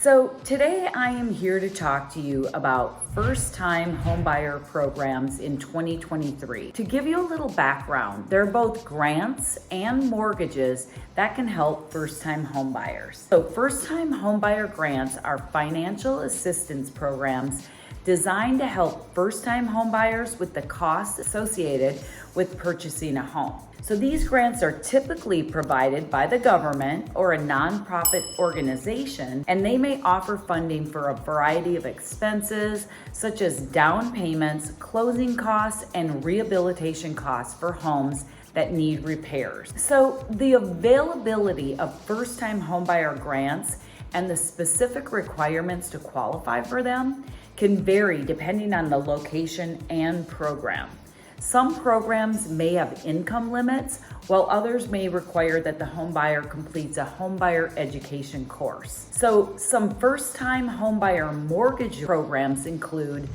So today I am here to talk to you about first-time homebuyer programs in 2023. To give you a little background, they're both grants and mortgages that can help first-time homebuyers. So first-time homebuyer grants are financial assistance programs designed to help first-time homebuyers with the costs associated with purchasing a home. So these grants are typically provided by the government or a nonprofit organization, and they may offer funding for a variety of expenses such as down payments, closing costs, and rehabilitation costs for homes that need repairs. So the availability of first-time homebuyer grants and the specific requirements to qualify for them can vary depending on the location and program. Some programs may have income limits, while others may require that the homebuyer completes a homebuyer education course. So some first-time homebuyer mortgage programs include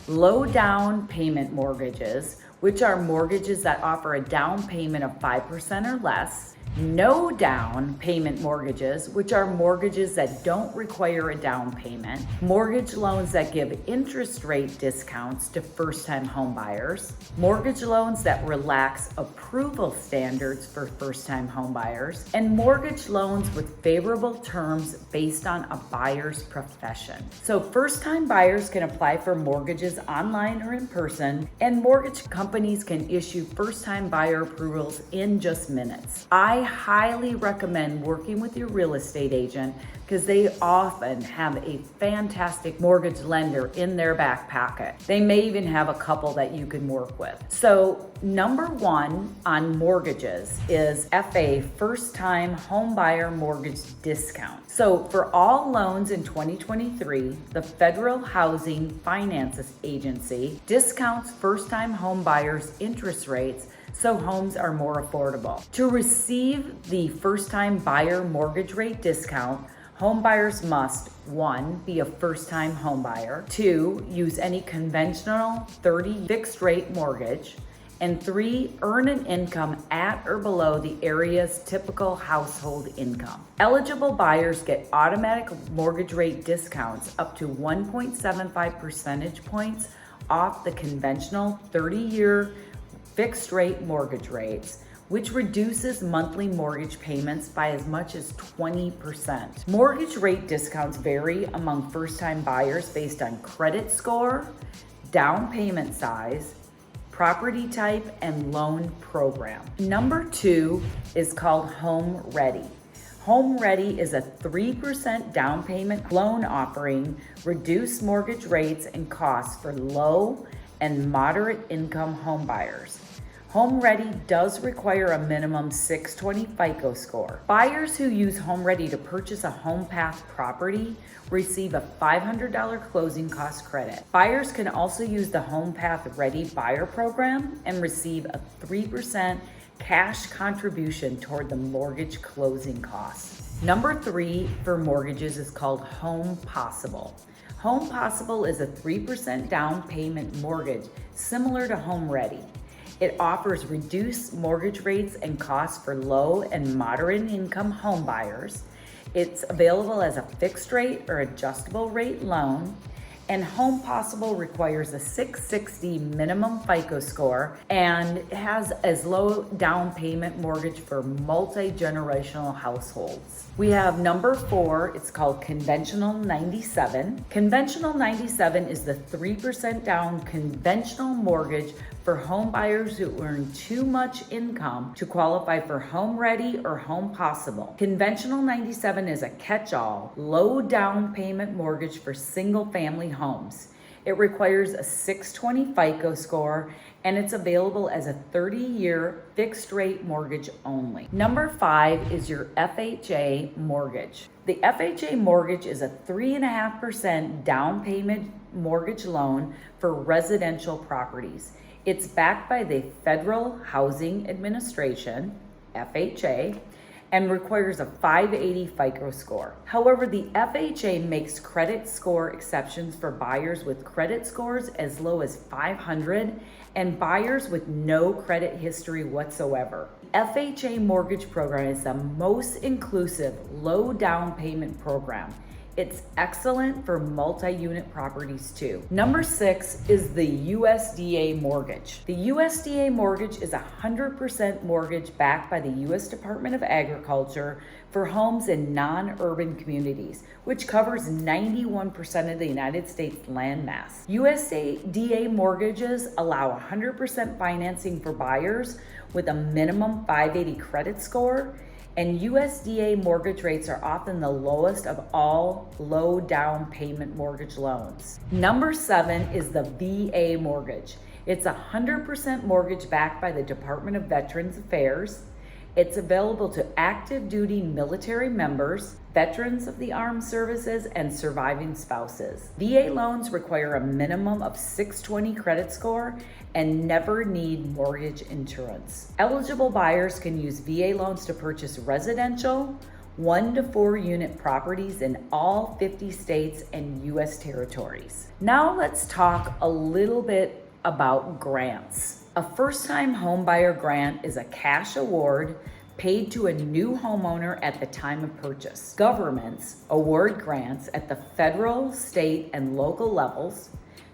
low down payment mortgages, which are mortgages that offer a down payment of 5% or less. No down payment mortgages, which are mortgages that don't require a down payment. Mortgage loans that give interest rate discounts to first-time homebuyers. Mortgage loans that relax approval standards for first-time homebuyers. And mortgage loans with favorable terms based on a buyer's profession. So first-time buyers can apply for mortgages online or in person, and mortgage companies can issue first-time buyer approvals in just minutes. I highly recommend working with your real estate agent because they often have a fantastic mortgage lender in their back pocket. They may even have a couple that you can work with. So number one on mortgages is FA, first-time homebuyer mortgage discount. So for all loans in 2023, the Federal Housing Finance Agency discounts first-time homebuyers' interest rates so homes are more affordable. To receive the first-time buyer mortgage rate discount, home buyers must 1. Be a first-time home buyer, 2. Use any conventional 30 fixed-rate mortgage, and 3. Earn an income at or below the area's typical household income. Eligible buyers get automatic mortgage rate discounts up to 1.75 percentage points off the conventional 30-year fixed-rate mortgage rates, which reduces monthly mortgage payments by as much as 20%. Mortgage rate discounts vary among first-time buyers based on credit score, down payment size, property type, and loan program. Number 2 is called Home Ready. Home Ready is a 3% down payment loan offering reduced mortgage rates and costs for low and moderate income home buyers. Home Ready does require a minimum 620 FICO score. Buyers who use Home Ready to purchase a home path property receive a $500 closing cost credit. Buyers can also use the Home Path Ready Buyer Program and receive a 3% cash contribution toward the mortgage closing costs. Number 3 for mortgages is called Home Possible. Home Possible is a 3% down payment mortgage similar to Home Ready. It offers reduced mortgage rates and costs for low and moderate income home buyers. It's available as a fixed rate or adjustable rate loan. And Home Possible requires a 660 minimum FICO score and has as low down payment mortgage for multi-generational households. We have number 4, it's called Conventional 97. Conventional 97 is the 3% down conventional mortgage for home buyers who earn too much income to qualify for Home Ready or Home Possible. Conventional 97 is a catch-all, low down payment mortgage for single-family homes. It requires a 620 FICO score, and it's available as a 30-year fixed-rate mortgage only. Number 5 is your FHA mortgage. The FHA mortgage is a 3.5% down payment mortgage loan for residential properties. It's backed by the Federal Housing Administration, FHA, and requires a 580 FICO score. However, the FHA makes credit score exceptions for buyers with credit scores as low as 500 and buyers with no credit history whatsoever. FHA mortgage program is the most inclusive low down payment program. It's excellent for multi-unit properties too. Number 6 is the USDA mortgage. The USDA mortgage is a 100% mortgage backed by the U.S. Department of Agriculture for homes in non-urban communities, which covers 91% of the United States landmass. USDA mortgages allow 100% financing for buyers with a minimum 580 credit score, and USDA mortgage rates are often the lowest of all low down payment mortgage loans. Number 7 is the VA mortgage. It's a 100% mortgage backed by the Department of Veterans Affairs. It's available to active duty military members, veterans of the armed services, and surviving spouses. VA loans require a minimum of 620 credit score and never need mortgage insurance. Eligible buyers can use VA loans to purchase residential 1 to 4 unit properties in all 50 states and U.S. territories. Now let's talk a little bit about grants. A first-time homebuyer grant is a cash award paid to a new homeowner at the time of purchase. Governments award grants at the federal, state, and local levels.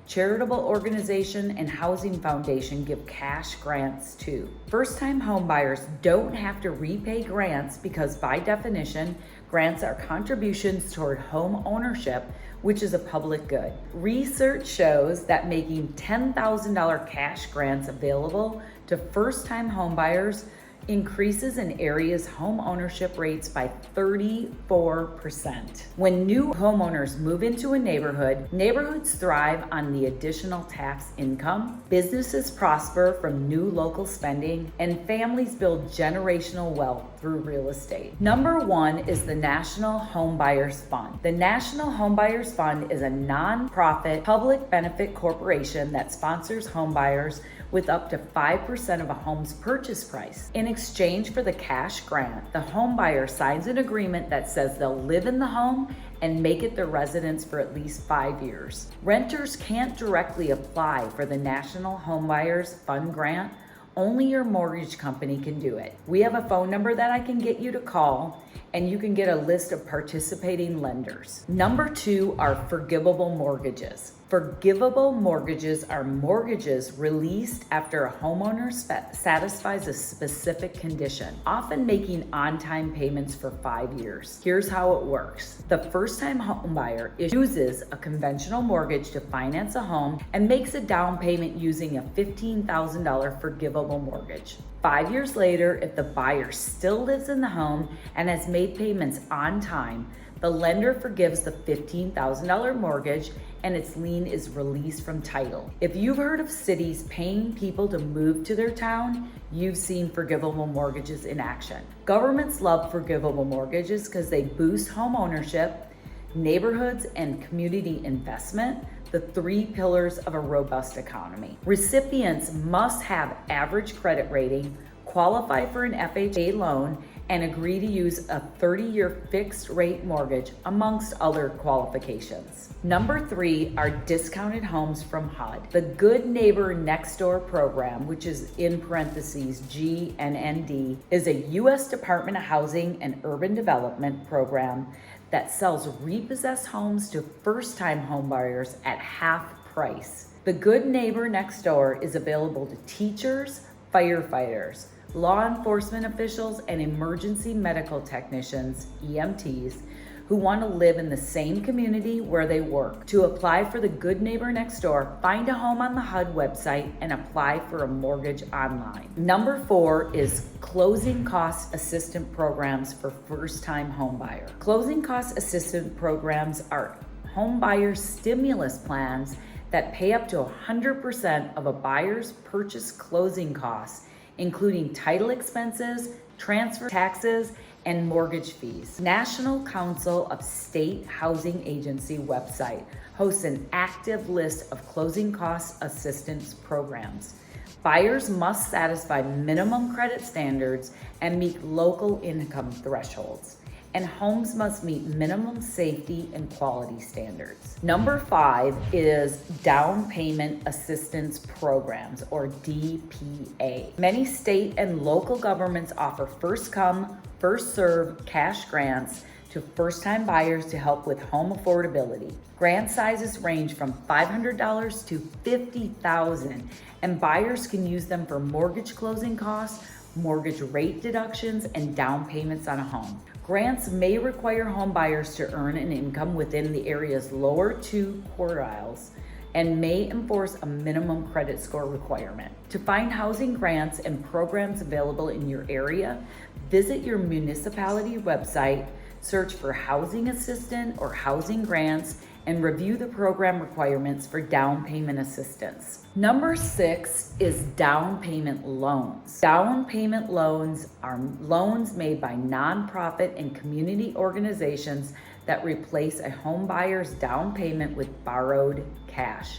Charitable organization and housing foundation give cash grants too. First-time homebuyers don't have to repay grants because by definition, grants are contributions toward home ownership, which is a public good. Research shows that making $10,000 cash grants available to first-time homebuyers increases an area's home ownership rates by 34%. When new homeowners move into a neighborhood, neighborhoods thrive on the additional tax income, businesses prosper from new local spending, and families build generational wealth through real estate. Number 1 is the National Homebuyers Fund. The National Homebuyers Fund is a nonprofit public benefit corporation that sponsors homebuyers with up to 5% of a home's purchase price. In exchange for the cash grant, the home buyer signs an agreement that says they'll live in the home and make it their residence for at least 5 years. Renters can't directly apply for the National Homebuyers Fund grant. Only your mortgage company can do it. We have a phone number that I can get you to call, and you can get a list of participating lenders. Number 2 are forgivable mortgages. Forgivable mortgages are mortgages released after a homeowner satisfies a specific condition, often making on-time payments for 5 years. Here's how it works. The first-time homebuyer uses a conventional mortgage to finance a home and makes a down payment using a $15,000 forgivable mortgage. 5 years later, if the buyer still lives in the home and has made payments on time, the lender forgives the $15,000 mortgage and its lien is released from title. If you've heard of cities paying people to move to their town, you've seen forgivable mortgages in action. Governments love forgivable mortgages because they boost home ownership, neighborhoods, and community investment, the 3 pillars of a robust economy. Recipients must have average credit rating, qualify for an FHA loan, and agree to use a 30-year fixed rate mortgage, amongst other qualifications. Number 3 are discounted homes from HUD. The Good Neighbor Next Door program, which is in parentheses GNND, is a U.S. Department of Housing and Urban Development program that sells repossessed homes to first-time homebuyers at half price. The Good Neighbor Next Door is available to teachers, firefighters, law enforcement officials, and emergency medical technicians, EMTs, who want to live in the same community where they work. To apply for the Good Neighbor Next Door, find a home on the HUD website and apply for a mortgage online. Number 4 is closing cost assistance programs for first-time homebuyer. Closing cost assistance programs are homebuyer stimulus plans that pay up to 100% of a buyer's purchase closing costs, including title expenses, transfer taxes, and mortgage fees. National Council of State Housing Agency website hosts an active list of closing cost assistance programs. Buyers must satisfy minimum credit standards and meet local income thresholds, and homes must meet minimum safety and quality standards. Number 5 is down payment assistance programs, or DPA. Many state and local governments offer first come, first serve cash grants to first-time buyers to help with home affordability. Grant sizes range from $500 to $50,000, and buyers can use them for mortgage closing costs, mortgage rate deductions, and down payments on a home. Grants may require home buyers to earn an income within the area's lower 2 quartiles and may enforce a minimum credit score requirement. To find housing grants and programs available in your area, visit your municipality website, search for housing assistant or housing grants, and review the program requirements for down payment assistance. Number 6 is down payment loans. Down payment loans are loans made by nonprofit and community organizations that replace a home buyer's down payment with borrowed cash.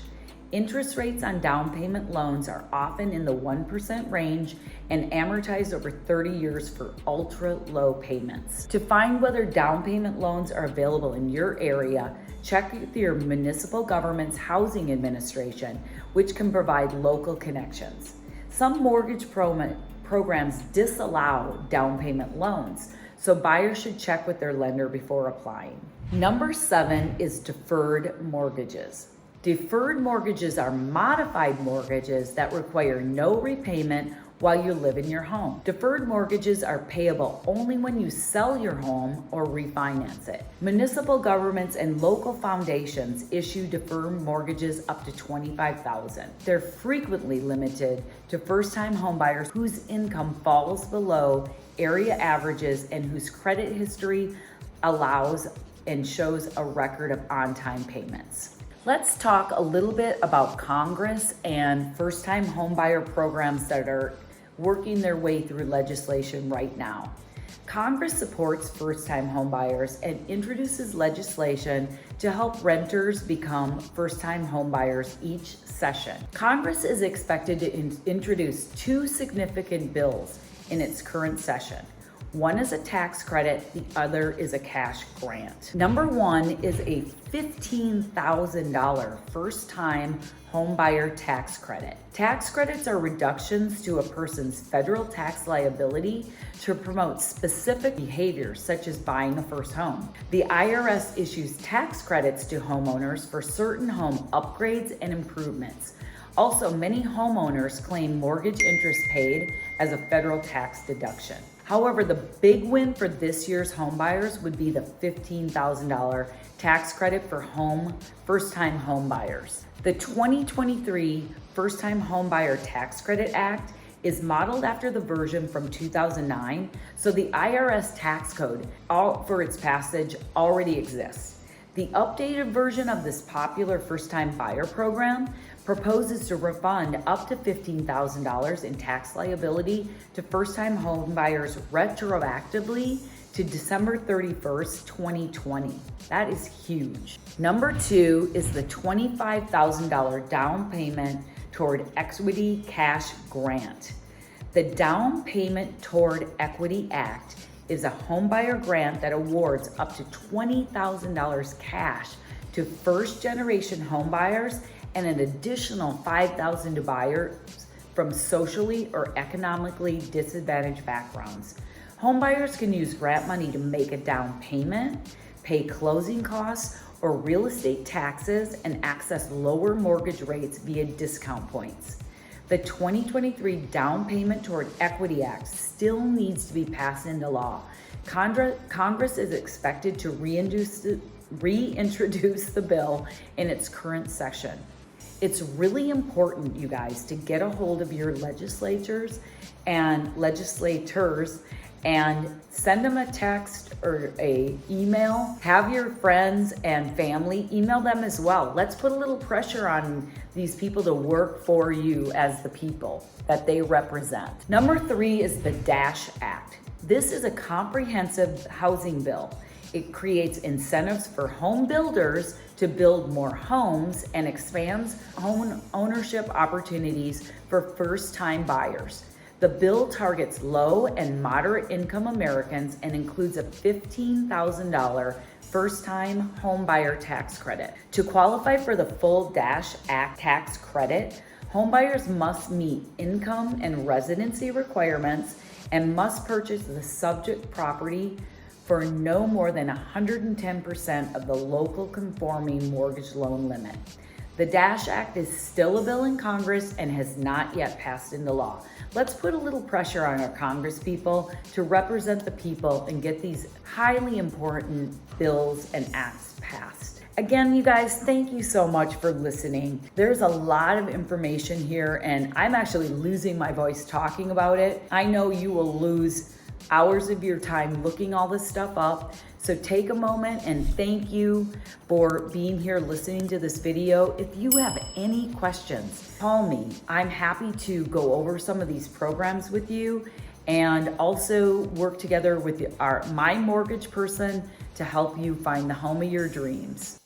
Interest rates on down payment loans are often in the 1% range and amortized over 30 years for ultra low payments. To find whether down payment loans are available in your area, check with your municipal government's housing administration, which can provide local connections. Some mortgage programs disallow down payment loans, so buyers should check with their lender before applying. Number 7 is deferred mortgages. Deferred mortgages are modified mortgages that require no repayment while you live in your home. Deferred mortgages are payable only when you sell your home or refinance it. Municipal governments and local foundations issue deferred mortgages up to $25,000. They're frequently limited to first-time homebuyers whose income falls below area averages and whose credit history allows and shows a record of on-time payments. Let's talk a little bit about Congress and first-time homebuyer programs that are working their way through legislation right now. Congress supports first-time homebuyers and introduces legislation to help renters become first-time homebuyers each session. Congress is expected to introduce 2 significant bills in its current session. One is a tax credit, the other is a cash grant. Number 1 is a $15,000 first-time homebuyer tax credit. Tax credits are reductions to a person's federal tax liability to promote specific behaviors such as buying a first home. The IRS issues tax credits to homeowners for certain home upgrades and improvements. Also, many homeowners claim mortgage interest paid as a federal tax deduction. However, the big win for this year's homebuyers would be the $15,000 tax credit for first-time home buyers. The 2023 First-Time Homebuyer Tax Credit Act is modeled after the version from 2009, so the IRS tax code for its passage already exists. The updated version of this popular first-time buyer program proposes to refund up to $15,000 in tax liability to first-time home buyers retroactively to December 31st, 2020. That is huge. Number 2 is the $25,000 down payment toward equity cash grant. The Down Payment Toward Equity Act is a homebuyer grant that awards up to $20,000 cash to first-generation homebuyers and an additional $5,000 to buyers from socially or economically disadvantaged backgrounds. Homebuyers can use grant money to make a down payment, pay closing costs or real estate taxes, and access lower mortgage rates via discount points. The 2023 Down Payment Toward Equity Act still needs to be passed into law. Congress is expected to reintroduce the bill in its current session. It's really important, you guys, to get a hold of your legislators and send them a text or a email. Have your friends and family email them as well. Let's put a little pressure on these people to work for you as the people that they represent. Number 3 is the DASH Act. This is a comprehensive housing bill. It creates incentives for home builders to build more homes and expands home ownership opportunities for first-time buyers. The bill targets low and moderate income Americans and includes a $15,000 first-time homebuyer tax credit. To qualify for the full DASH Act tax credit, homebuyers must meet income and residency requirements and must purchase the subject property for no more than 110% of the local conforming mortgage loan limit. The Dash Act is still a bill in Congress and has not yet passed into law. Let's put a little pressure on our Congress people to represent the people and get these highly important bills and acts passed. Again, you guys, thank you so much for listening. There's a lot of information here, and I'm actually losing my voice talking about it. I know you will lose hours of your time looking all this stuff up. So take a moment and thank you for being here listening to this video. If you have any questions, call me. I'm happy to go over some of these programs with you and also work together with my mortgage person to help you find the home of your dreams.